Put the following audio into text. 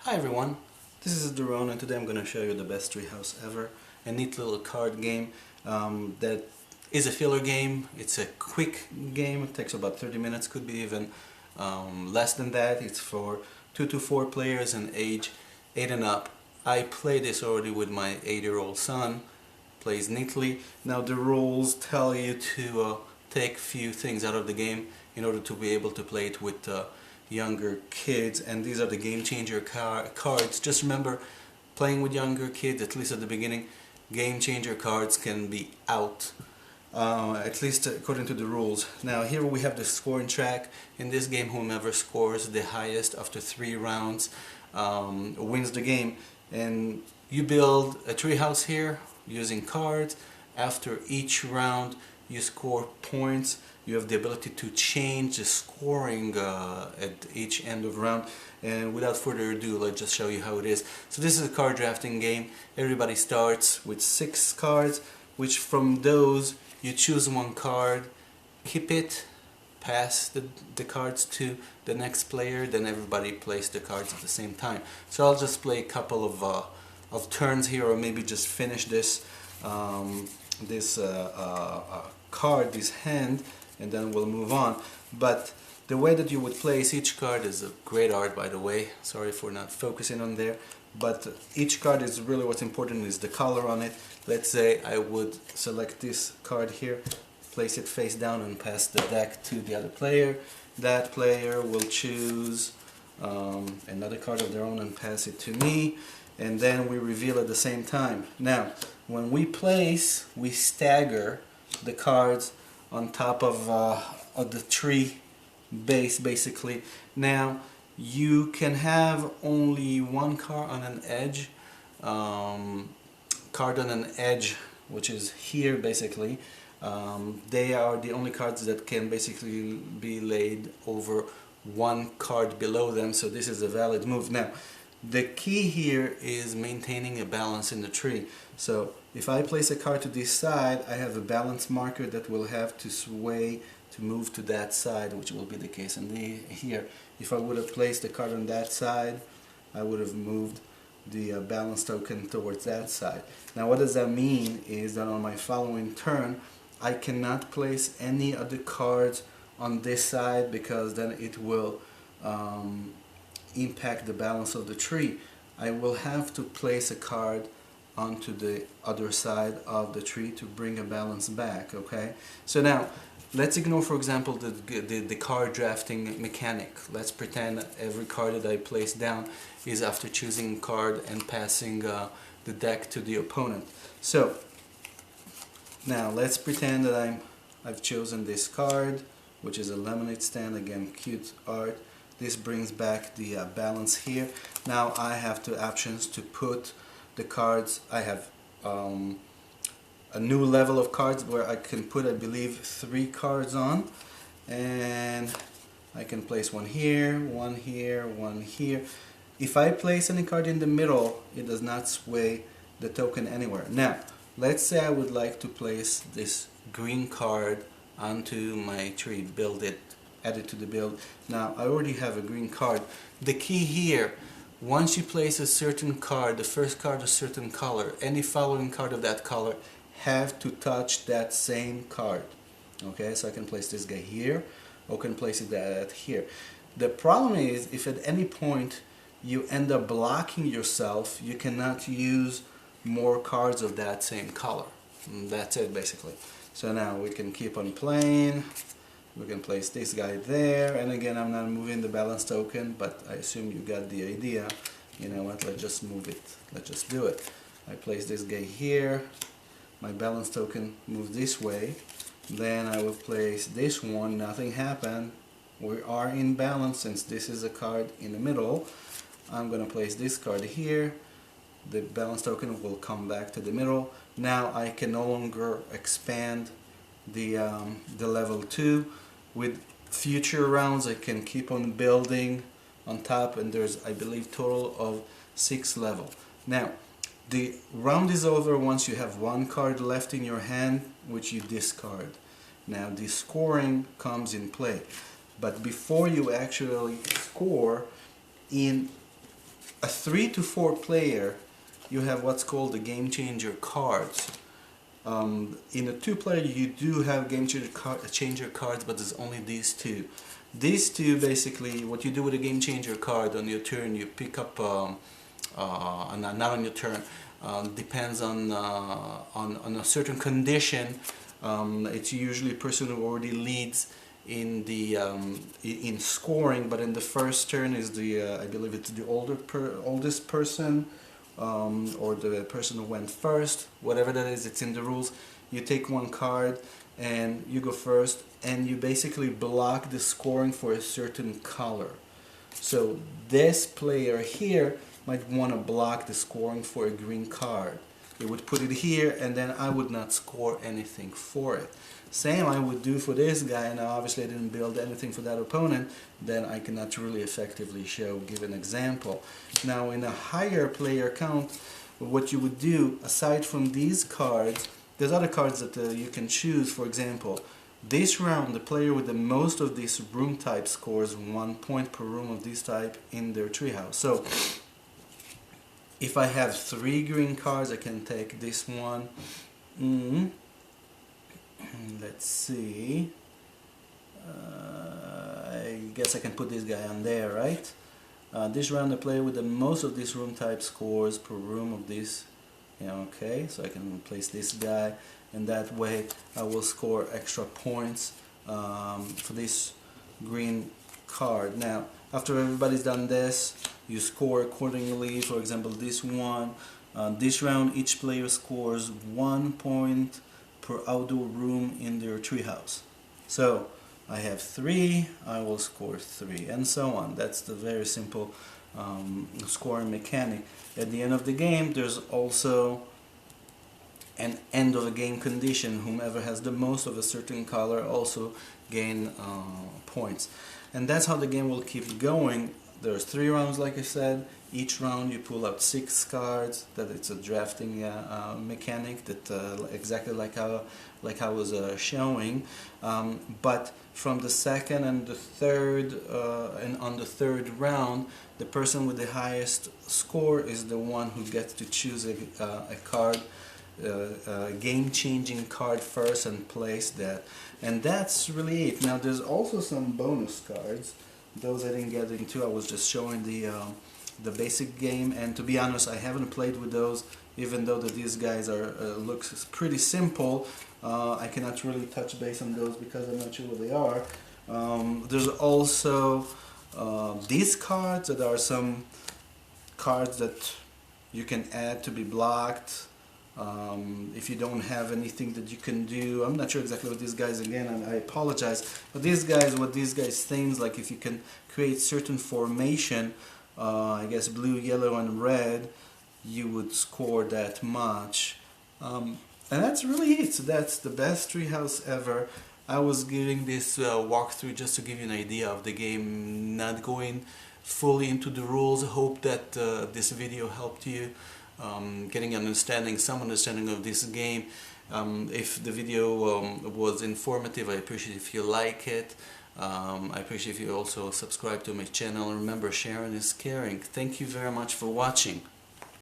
Hi everyone, this is Doron and today I'm going to show you the best treehouse ever. A neat little card game that is a filler game. It's a quick game, it takes about 30 minutes, could be even less than that. It's for 2 to 4 players and age 8 and up. I played this already with my 8-year-old son, plays neatly. Now the rules tell you to take few things out of the game in order to be able to play it with younger kids, and these are the game changer cards. Just remember, playing with younger kids, at least at the beginning, game changer cards can be out, at least according to the rules. Now here we have the scoring track. In this game, whomever scores the highest after 3 rounds wins the game, and you build a treehouse here using cards. After each round you score points. You have the ability to change the scoring at each end of round. And without further ado, let's just show you how it is. So this is a card drafting game. Everybody starts with 6 cards, which from those you choose one card, keep it, pass the cards to the next player, then everybody plays the cards at the same time. So I'll just play a couple of turns here, or maybe just finish this card, this hand, and then we'll move on. But the way that you would place each card is a great art, by the way. Sorry for not focusing on there, but each card is really what's important is the color on it. Let's say I would select this card here, place it face down and pass the deck to the other player. That player will choose another card of their own and pass it to me, and then we reveal at the same time. Now when we place, we stagger the cards on top of the tree base, basically. Now you can have only one card on an edge, which is here basically. They are the only cards that can basically be laid over one card below them, so this is a valid move. Now the key here is maintaining a balance in the tree. So if I place a card to this side, I have a balance marker that will have to sway to move to that side, which will be the case here. If I would have placed the card on that side, I would have moved the balance token towards that side. Now what does that mean is that on my following turn, I cannot place any other cards on this side, because then it will impact the balance of the tree. I will have to place a card onto the other side of the tree to bring a balance back. Okay, so now let's ignore, for example, the card drafting mechanic. Let's pretend every card that I place down is after choosing a card and passing the deck to the opponent. So now let's pretend that I've chosen this card, which is a lemonade stand. Again, cute art. This brings back the balance here. Now I have 2 options to put the cards. I have a new level of cards where I can put, I believe, 3 cards on, and I can place one here, one here, one here. If I place any card in the middle, it does not sway the token anywhere. Now let's say I would like to place this green card onto my tree, build it, add it to the build. Now I already have a green card. The key here, once you place a certain card, the first card a certain color, any following card of that color have to touch that same card. Okay, so I can place this guy here, or can place it here. The problem is, if at any point you end up blocking yourself, you cannot use more cards of that same color. And that's it basically. So now we can keep on playing. We can place this guy there, and again, I'm not moving the balance token, but I assume you got the idea. You know what, let's just move it. Let's just do it. I place this guy here. My balance token moves this way. Then I will place this one. Nothing happened. We are in balance since this is a card in the middle. I'm going to place this card here. The balance token will come back to the middle. Now I can no longer expand the level 2. With future rounds I can keep on building on top, and there's, I believe, total of 6 levels. Now the round is over once you have 1 card left in your hand, which you discard. Now the scoring comes in play, but before you actually score, in a 3 to 4 player, you have what's called the game changer cards. In a 2-player, you do have game changer cards, but there's only these two. These two, basically, what you do with a game changer card on your turn, you pick up, not on your turn, depends on a certain condition. It's usually a person who already leads in the in scoring, but in the first turn is the I believe it's the oldest person, or the person who went first, whatever that is. It's in the rules. You take one card and you go first, and you basically block the scoring for a certain color. So this player here might want to block the scoring for a green card. It would put it here, and then I would not score anything for it. Same I would do for this guy, and obviously I didn't build anything for that opponent, then I cannot really effectively give an example. Now in a higher player count, what you would do, aside from these cards, there's other cards that you can choose. For example, this round, the player with the most of this room type scores 1 point per room of this type in their treehouse. So if I have 3 green cards, I can take this one. Let's see. I guess I can put this guy on there, right? This round, the player with the most of this room type scores per room of this. Yeah, okay, so I can place this guy, and that way I will score extra points for this green card. Now, after everybody's done this, you score accordingly. For example, this one, this round, each player scores 1 point per outdoor room in their treehouse. So I have 3, I will score 3, and so on. That's the very simple scoring mechanic. At the end of the game, there's also an end of a game condition. Whomever has the most of a certain color also gain points. And that's how the game will keep going. There's 3 rounds, like I said. Each round you pull out 6 cards. That it's a drafting mechanic, that exactly like I was showing. But from the second and the third, and on the third round, the person with the highest score is the one who gets to choose a card, a game-changing card first, and place that. And that's really it. Now there's also some bonus cards. Those I didn't get into. I was just showing the basic game, and to be honest, I haven't played with those. Even though that these guys are looks pretty simple, I cannot really touch base on those because I'm not sure what they are. There's also these cards, that are some cards that you can add to be blocked. If you don't have anything that you can do. I'm not sure exactly what these guys, again, and I apologize, but these guys, what these guys things, like if you can create certain formation, I guess blue, yellow, and red, you would score that much. And that's really it. So that's the best treehouse ever. I was giving this walkthrough just to give you an idea of the game, not going fully into the rules. Hope that this video helped you getting some understanding of this game. If the video was informative, I appreciate if you like it. I appreciate if you also subscribe to my channel. Remember, sharing is caring. Thank you very much for watching.